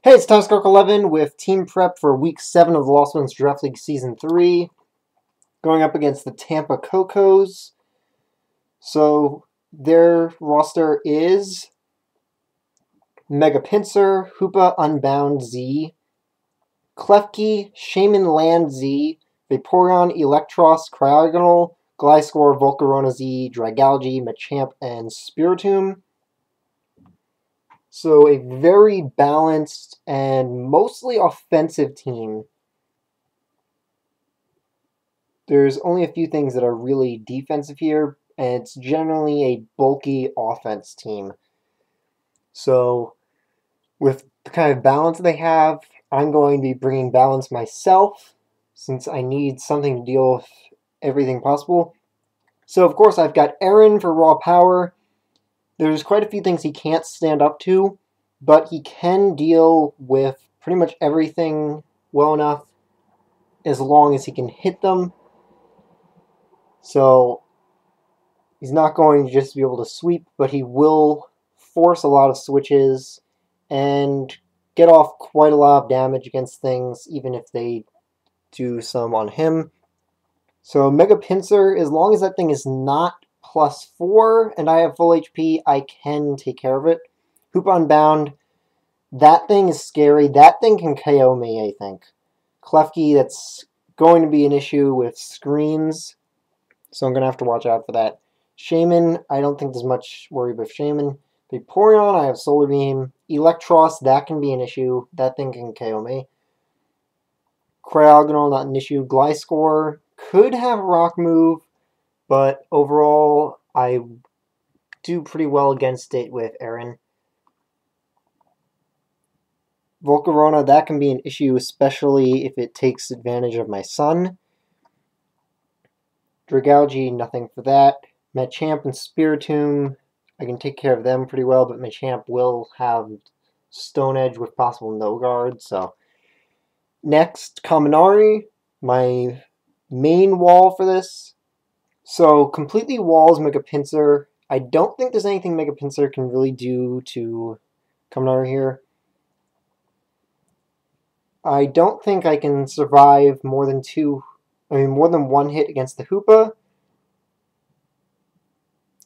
Hey, it's TimesCark11 with team prep for Week 7 of the Lost Ones Draft League Season 3, going up against the Tampa Cocos. So, their roster is Mega Pinsir, Hoopa Unbound Z, Klefki, Shaman Land Z, Vaporeon, Electros, Cryogonal, Gliscor, Volcarona Z, Dragalge, Machamp, and Spiritomb. So, a very balanced and mostly offensive team. There's only a few things that are really defensive here, and it's generally a bulky offense team. So, with the kind of balance they have, I'm going to be bringing balance myself, since I need something to deal with everything possible. So, of course, I've got Aaron for raw power. There's quite a few things he can't stand up to, but he can deal with pretty much everything well enough as long as he can hit them. So, he's not going to just be able to sweep, but he will force a lot of switches and get off quite a lot of damage against things, even if they do some on him. So Mega Pinsir, as long as that thing is not +4 and I have full HP, I can take care of it. Hoop Unbound, that thing is scary. That thing can KO me, I think. Klefki, that's going to be an issue with screens, so I'm going to have to watch out for that. Shaman, I don't think there's much worry with Shaman. Vaporeon, I have Solar Beam. Electros, that can be an issue. That thing can KO me. Cryogonal, not an issue. Gliscor could have Rock Move, but overall, I do pretty well against it with Aaron. Volcarona, that can be an issue, especially if it takes advantage of my Sun. Dragalge, nothing for that. Machamp and Spiritomb, I can take care of them pretty well, but Machamp will have Stone Edge with possible no guard, so. Next, Kaminari, my main wall for this. So, completely walls Mega Pinsir. I don't think there's anything Mega Pinsir can really do to Kaminari here. I don't think I can survive more than one hit against the Hoopa.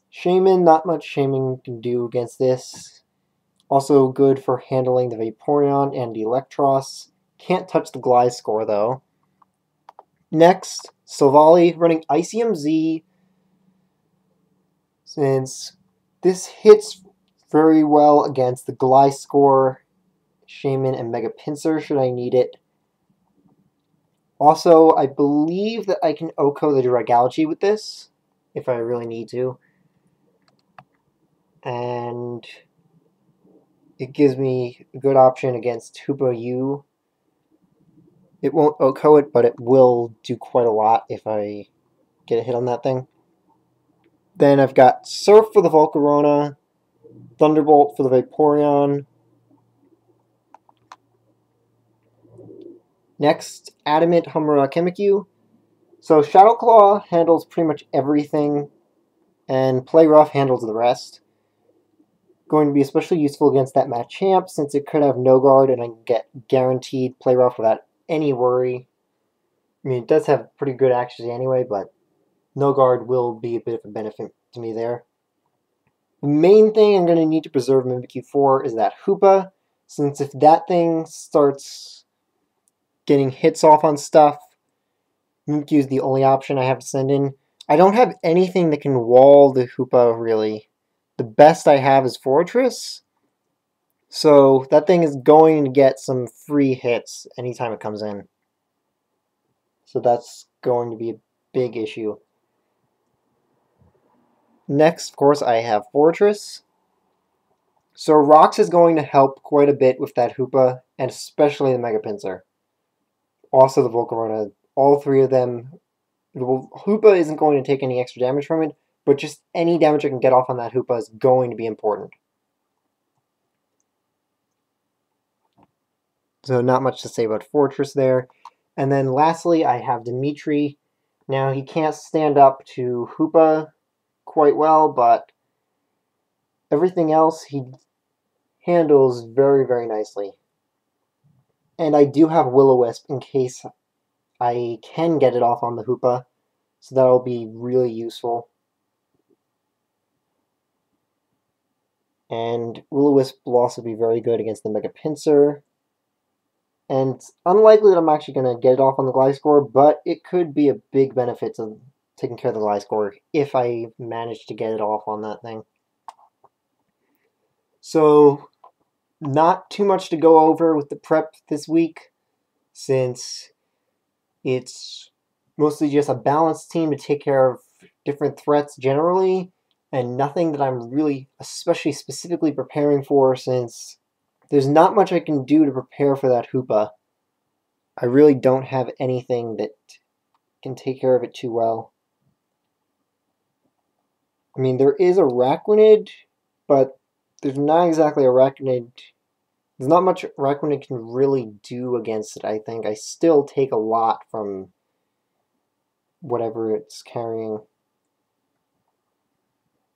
Shaman, not much Shaman can do against this. Also good for handling the Vaporeon and Electros. Can't touch the Gliscor though. Next, Silvally running Icium Z. Since this hits very well against the Gliscor, Shaman, and Mega Pinsir should I need it. Also, I believe that I can OHKO the Dragalge with this, if I really need to. And it gives me a good option against Hoopa U. It won't OHKO it, but it will do quite a lot if I get a hit on that thing. Then I've got Surf for the Volcarona, Thunderbolt for the Vaporeon. Next, Adamant Humura Chemicue. So Shadow Claw handles pretty much everything, and Play Rough handles the rest. Going to be especially useful against that Machamp, since it could have no guard and I can get guaranteed Play Rough without any worry. I mean, it does have pretty good accuracy anyway, but no guard will be a bit of a benefit to me there. The main thing I'm going to need to preserve Mimikyu for is that Hoopa, since if that thing starts getting hits off on stuff, Mimikyu is the only option I have to send in. I don't have anything that can wall the Hoopa, really. The best I have is Fortress, so that thing is going to get some free hits anytime it comes in. So that's going to be a big issue. Next, of course, I have Fortress. So Rocks is going to help quite a bit with that Hoopa, and especially the Mega Pinsir. Also the Volcarona. All three of them. The Hoopa isn't going to take any extra damage from it, but just any damage I can get off on that Hoopa is going to be important. So not much to say about Fortress there. And then lastly, I have Dimitri. Now, he can't stand up to Hoopa quite well, but everything else he handles very, very nicely. And I do have Will-O-Wisp in case I can get it off on the Hoopa, so that'll be really useful. And Will-O-Wisp will also be very good against the Mega Pinsir. And it's unlikely that I'm actually going to get it off on the Gliscor, but it could be a big benefit to taking care of the Gliscor if I manage to get it off on that thing. So, not too much to go over with the prep this week, since it's mostly just a balanced team to take care of different threats generally, and nothing that I'm really especially specifically preparing for, since there's not much I can do to prepare for that Hoopa. I really don't have anything that can take care of it too well. I mean, there is Araquanid, but there's not exactly Araquanid. There's not much Araquanid can really do against it, I think. I still take a lot from whatever it's carrying.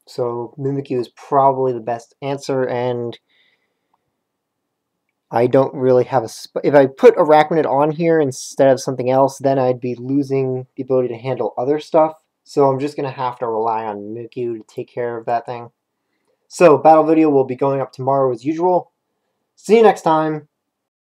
So Mimikyu is probably the best answer, and I don't really have a... If I put Araquanid on here instead of something else, then I'd be losing the ability to handle other stuff. So I'm just going to have to rely on Mimikyu to take care of that thing. So, battle video will be going up tomorrow as usual. See you next time.